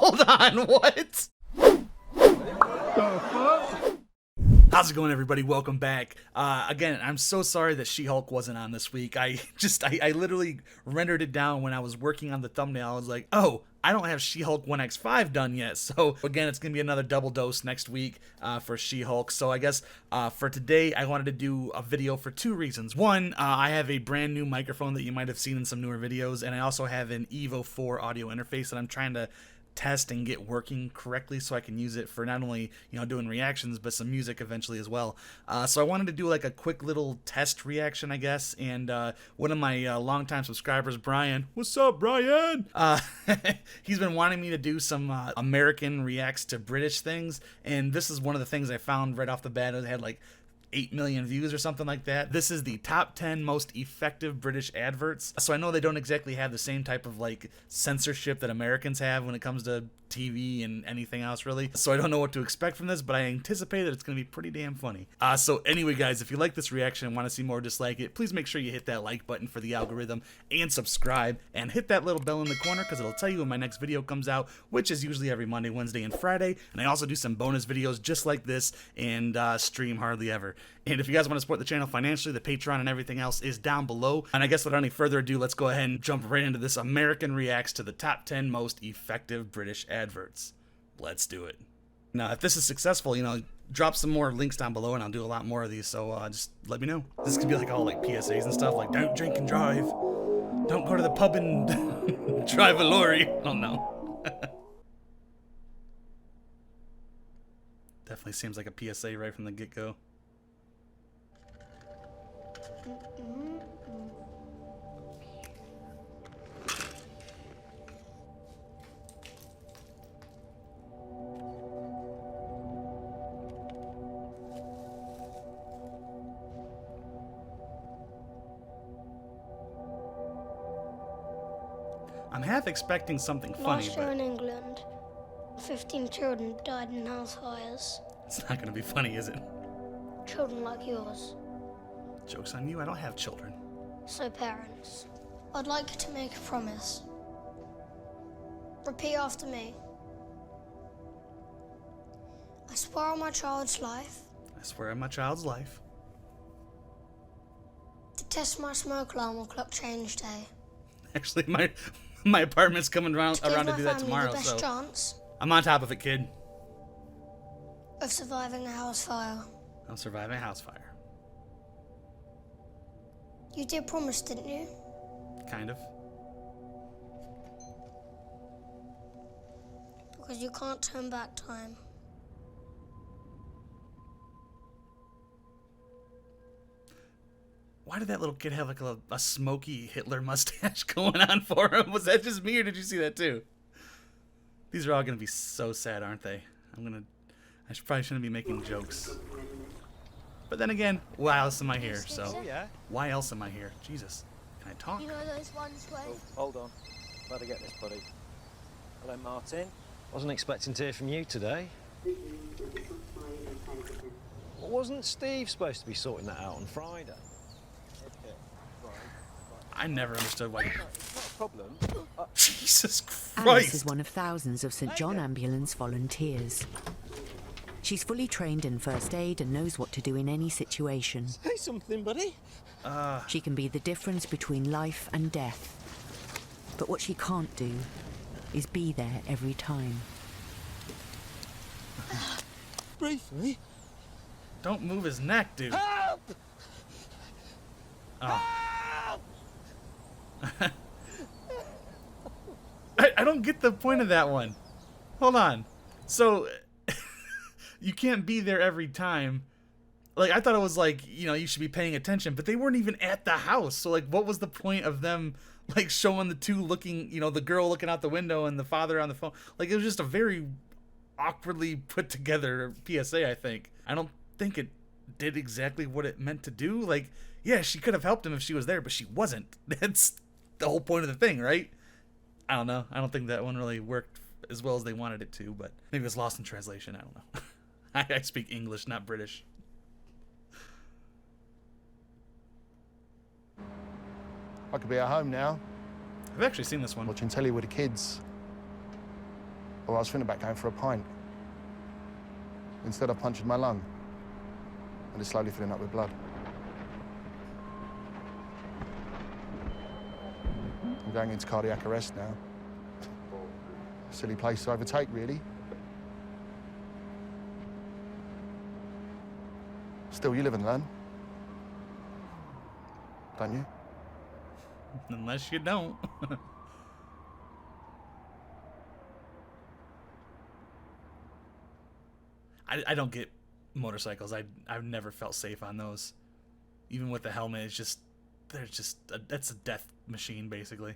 Hold on, what? How's it going, everybody? Welcome back. Again, I'm so sorry that She-Hulk wasn't on this week. I literally rendered it down when I was working on the thumbnail. I was like, oh, I don't have She-Hulk 1x5 done yet. So again, it's going to be another double dose next week for She-Hulk. So I guess for today, I wanted to do a video for two reasons. One, I have a brand new microphone that you might have seen in some newer videos. And I also have an Evo 4 audio interface that I'm trying to test and get working correctly so I can use it for not only, you know, doing reactions, but some music eventually as well. So I wanted to do like a quick little test reaction, I guess, and one of my longtime subscribers, Brian, what's up, Brian? He's been wanting me to do some American reacts to British things, and this is one of the things I found right off the bat. It had like 8 million views or something like that. This is the top 10 most effective British adverts. So I know they don't exactly have the same type of like censorship that Americans have when it comes to TV and anything else really. So I don't know what to expect from this, but I anticipate that it's going to be pretty damn funny. So anyway, guys, if you like this reaction and want to see more just like it, please make sure you hit that like button for the algorithm and subscribe and hit that little bell in the corner because it'll tell you when my next video comes out, which is usually every Monday, Wednesday, and Friday. And I also do some bonus videos just like this and stream hardly ever. And if you guys want to support the channel financially, the Patron and everything else is down below. And I guess without any further ado, let's go ahead and jump right into this American reacts to the top 10 most effective British adverts. Let's do it. Now, if this is successful, you know, drop some more links down below and I'll do a lot more of these. So just let me know. This could be like all like PSAs and stuff like don't drink and drive. Don't go to the pub and drive a lorry. I don't know. Definitely seems like a PSA right from the get-go. I'm half expecting something funny, Last year in England, 15 children died in house fires. It's not going to be funny, is it? Children like yours. Joke's on you, I don't have children. So parents, I'd like you to make a promise. Repeat after me. I swear on my child's life. I swear on my child's life. To test my smoke alarm on clock change day. Actually, my apartment's coming around to do that tomorrow, the best so chance I'm on top of it, kid. of surviving a house fire. I'm surviving a house fire. You did promise, didn't you? Kind of. Because you can't turn back time. Why did that little kid have like a smoky Hitler mustache going on for him? Was that just me or did you see that too? These are all going to be so sad, aren't they? Probably shouldn't be making jokes. But then again, why else am I here? So, why else am I here? Jesus, can I talk? You know those ones where... Oh, hold on. Better get this, buddy. Hello, Martin. Wasn't expecting to hear from you today. Well, wasn't Steve supposed to be sorting that out on Friday? Okay, right. I never understood why. Not a problem. Jesus Alice Christ! is one of thousands of St. John Ambulance volunteers. She's fully trained in first aid and knows what to do in any situation. Say something, buddy. She can be the difference between life and death. But what she can't do is be there every time. Briefly. Don't move his neck, dude. Help! Oh. Help! I don't get the point of that one. Hold on. So, you can't be there every time. Like, I thought it was like, you know, you should be paying attention, but they weren't even at the house. So, like, what was the point of them, like, showing the two looking, you know, the girl looking out the window and the father on the phone? Like, it was just a very awkwardly put together PSA, I think. I don't think it did exactly what it meant to do. Like, yeah, she could have helped him if she was there, but she wasn't. That's the whole point of the thing, right? I don't know. I don't think that one really worked as well as they wanted it to, but maybe it was lost in translation. I don't know. I speak English, not British. I could be at home now, I've actually seen this one. watching telly with the kids. Or I was thinking about going for a pint. Instead, I punctured my lung, and it's slowly filling up with blood. I'm going into cardiac arrest now. Silly place to overtake, really. Still, you live and learn. Don't you? Unless you don't. I don't get motorcycles. I've never felt safe on those. Even with the helmet, it's just that's a death machine basically.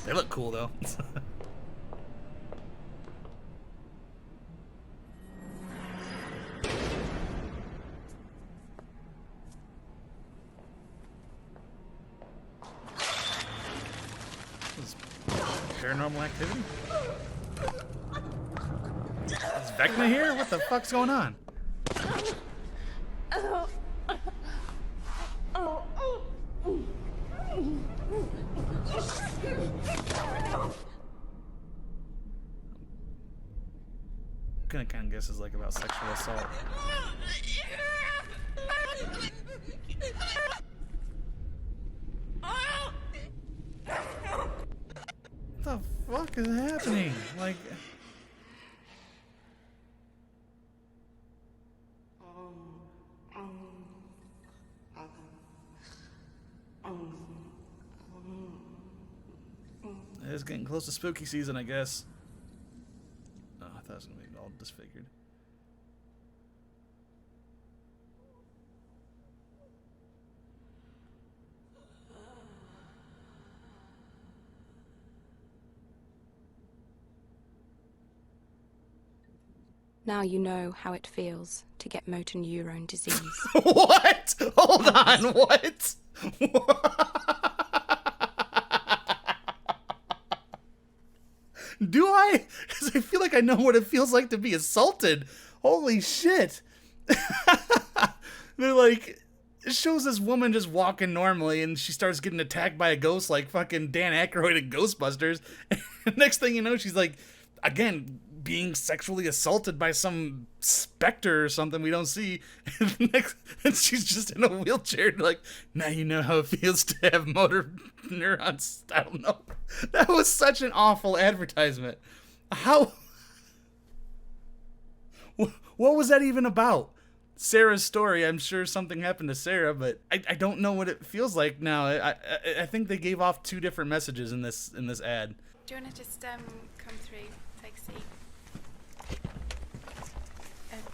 They look cool though. This is paranormal activity? Is Vecna here? What the fuck's going on? Gonna kind of guess is like about sexual assault. What the fuck is happening? Like. It's getting close to spooky season, I guess. Oh, I thought it was gonna be all disfigured. Now you know how it feels to get motor neurone disease. What? Hold on, what? Do I? Because I feel like I know what it feels like to be assaulted. Holy shit. They're like, it shows this woman just walking normally and she starts getting attacked by a ghost like fucking Dan Aykroyd in Ghostbusters. And next thing you know, she's like, again, being sexually assaulted by some specter or something we don't see. And she's just in a wheelchair. Like, now you know how it feels to have motor neurons. I don't know. That was such an awful advertisement. How? What was that even about? Sarah's story. I'm sure something happened to Sarah, but I don't know what it feels like now. I think they gave off two different messages in this ad. Do you want to just come through, take a seat?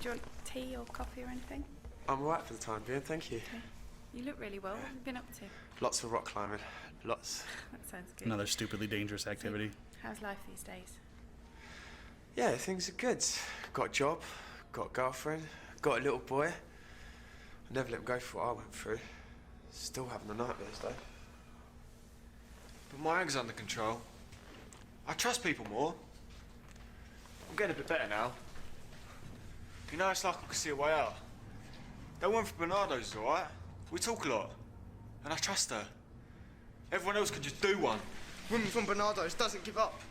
Do you want tea or coffee or anything? I'm alright for the time being, thank you. Okay. You look really well. What have you been up to? Lots of rock climbing. Lots. That sounds good. Another stupidly dangerous activity. How's life these days? Yeah, things are good. Got a job, got a girlfriend, got a little boy. I never let him go for what I went through. Still having the nightmares though. But my anger under control. I trust people more. I'm getting a bit better now. You know, it's like I can see a way out. That one from Bernardo's alright. We talk a lot. And I trust her. Everyone else can just do one. Woman from Bernardo's doesn't give up.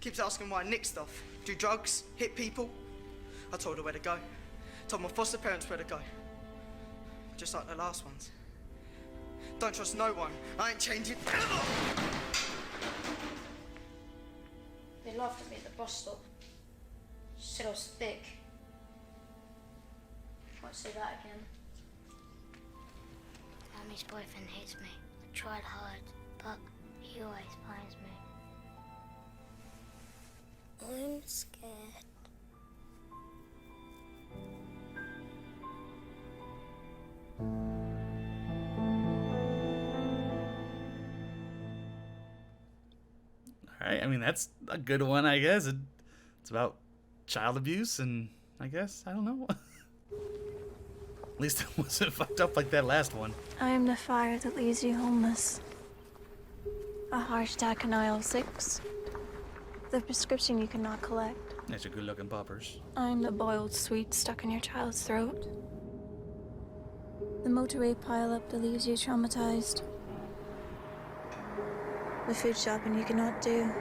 Keeps asking why I nick stuff. Do drugs, hit people. I told her where to go. Told my foster parents where to go. Just like the last ones. Don't trust no one. I ain't changing. They laughed at me at the bus stop. Said I was thick. Won't say that again. Mommy's boyfriend hates me. I tried hard, but he always finds me. I'm scared. Alright, I mean, that's a good one, I guess. It's about child abuse, and I guess, I don't know. At least it wasn't fucked up like that last one. I am the fire that leaves you homeless. A heart attack in aisle 6. The prescription you cannot collect. That's a good looking poppers. I'm the boiled sweet stuck in your child's throat. The motorway pileup that leaves you traumatized. The food shopping you cannot do.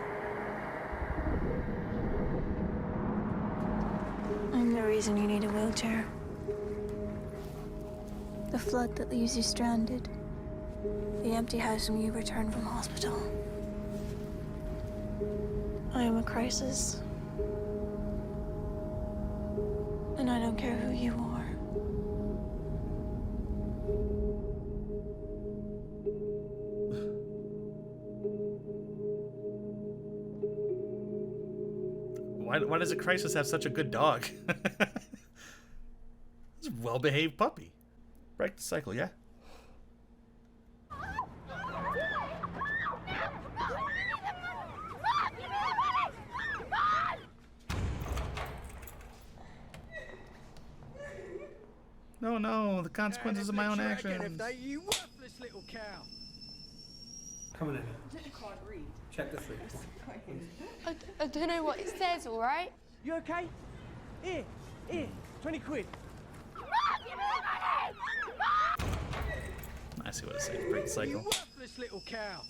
reason you need a wheelchair. The flood that leaves you stranded. The empty house when you return from hospital. I am a crisis. And I don't care who you are. Why does a crisis have such a good dog? It's a well-behaved puppy. Break the cycle, yeah? No, no, the consequences of my own actions. You worthless little cow. Coming in. Check the sleep. I don't know what it says, all right? You okay? Here, 20 quid. I see what it says. Break the cycle. You worthless little cow.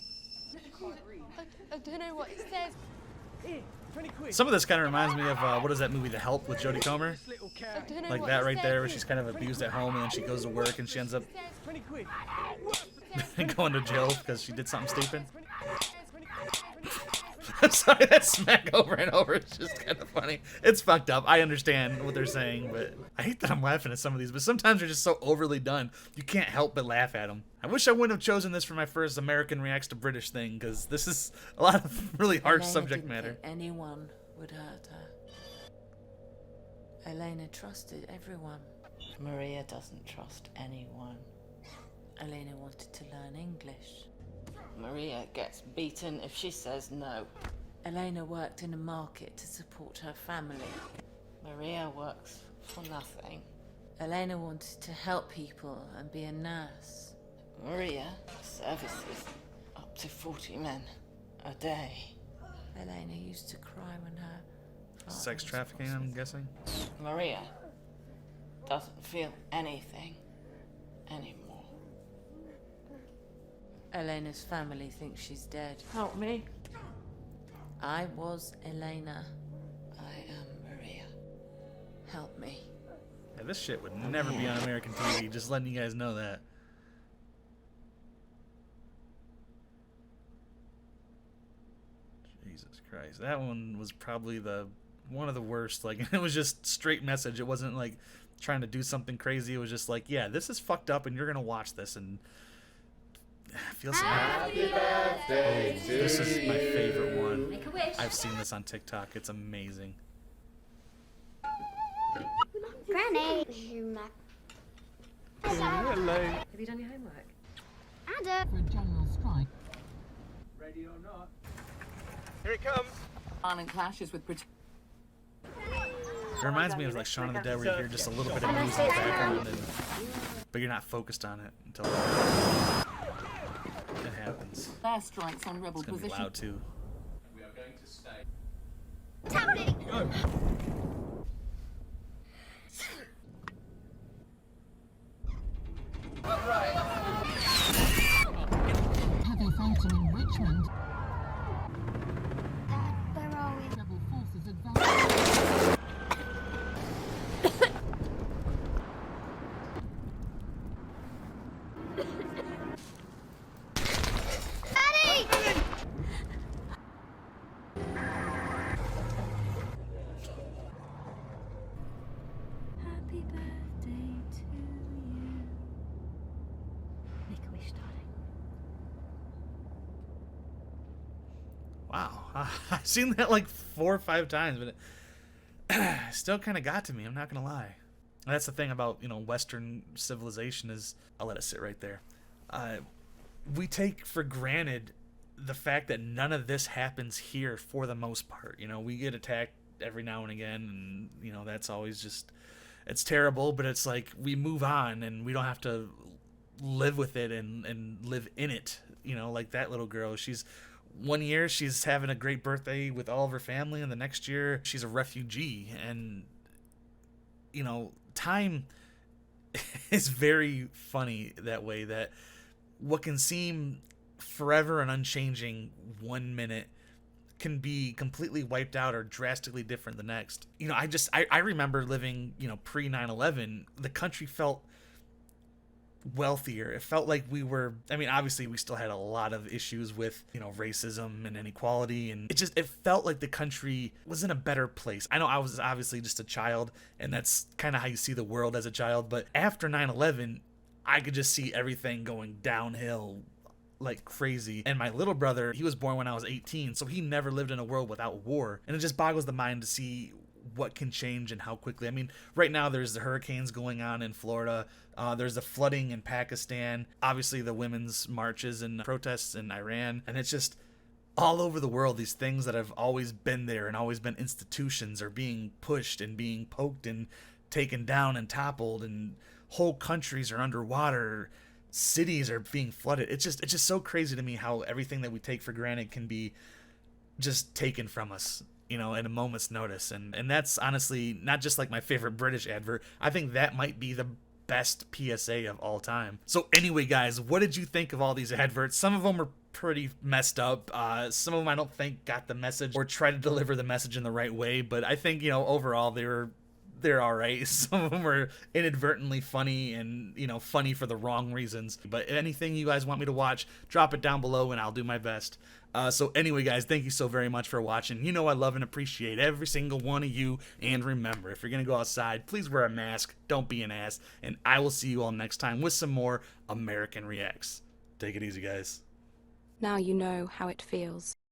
I don't know what it says. Here, 20 quid. Some of this kind of reminds me of, what is that movie, The Help, with Jodie Comer? Like that right there, where she's kind of abused at home and then she goes to work and she ends up 20 quid. going to jail because she did something stupid. I'm sorry, that smack over and over is just kind of funny. It's fucked up. I understand what they're saying, but I hate that I'm laughing at some of these, but sometimes they're just so overly done, you can't help but laugh at them. I wish I wouldn't have chosen this for my first American Reacts to British thing, because this is a lot of really harsh subject matter. Anyone would hurt her. Elena trusted everyone. Maria doesn't trust anyone. Elena wanted to learn English. Maria gets beaten if she says no. Elena worked in a market to support her family. Maria works for nothing. Elena wanted to help people and be a nurse. Maria services up to 40 men a day. Elena used to cry when her father Sex trafficking, I'm guessing? Maria doesn't feel anything anymore. Elena's family thinks she's dead. Help me. I was Elena. I am Maria. Help me. Yeah, this shit would never be on American TV, just letting you guys know that. Jesus Christ. That one was probably one of the worst. Like, it was just straight message. It wasn't like trying to do something crazy. It was just like, yeah, this is fucked up and you're gonna watch this and feel some Happy birthday to This is my favorite one. Make a wish. I've seen this on TikTok. It's amazing. Granny. Hello. Have you done your homework? Ada. For a general strike. Ready or not? Here it comes. Violent clashes with It reminds me of like Shaun of the Dead, where you hear just a little bit of music in the background, but you're not focused on it until it happens. Air strikes on rebel It's gonna be position. loud too. We are going to stay. Tablet. Go. Heavy fighting in Richmond. Where are we? Rebel forces advance. Daddy! Happy birthday to you. Make a wish, darling. Wow, I've seen that like 4 or 5 times, but it still kind of got to me. I'm not gonna lie. And that's the thing about Western civilization is I'll let it sit right there. We take for granted the fact that none of this happens here for the most part. We get attacked every now and again, and that's always just it's terrible. But it's like we move on and we don't have to live with it and live in it. Like that little girl, she's. One year she's having a great birthday with all of her family, and the next year she's a refugee. And time is very funny that way, that what can seem forever and unchanging one minute can be completely wiped out or drastically different the next. You know, I remember living, you know, pre 9/11. The country felt wealthier. It felt like we were, I mean, obviously we still had a lot of issues with, you know, racism and inequality, and it felt like the country was in a better place. I know I was obviously just a child, and that's kind of how you see the world as a child, but after 9/11, I could just see everything going downhill like crazy. And my little brother, he was born when I was 18, so he never lived in a world without war, and it just boggles the mind to see what can change and how quickly. I mean, right now there's the hurricanes going on in Florida. There's the flooding in Pakistan. Obviously, the women's marches and protests in Iran. And it's just all over the world, these things that have always been there and always been institutions are being pushed and being poked and taken down and toppled. And whole countries are underwater. Cities are being flooded. It's just so crazy to me how everything that we take for granted can be just taken from us, you know, in a moment's notice. And that's honestly not just like my favorite British advert. I think that might be the best PSA of all time. So anyway, guys, what did you think of all these adverts? Some of them are pretty messed up. Some of them I don't think got the message or tried to deliver the message in the right way. But I think, you know, overall they're all right. Some of them are inadvertently funny and, you know, funny for the wrong reasons. But anything you guys want me to watch, drop it down below and I'll do my best. So anyway, guys, thank you so very much for watching. You know I love and appreciate every single one of you. And remember, if you're going to go outside, please wear a mask. Don't be an ass. And I will see you all next time with some more American Reacts. Take it easy, guys. Now you know how it feels.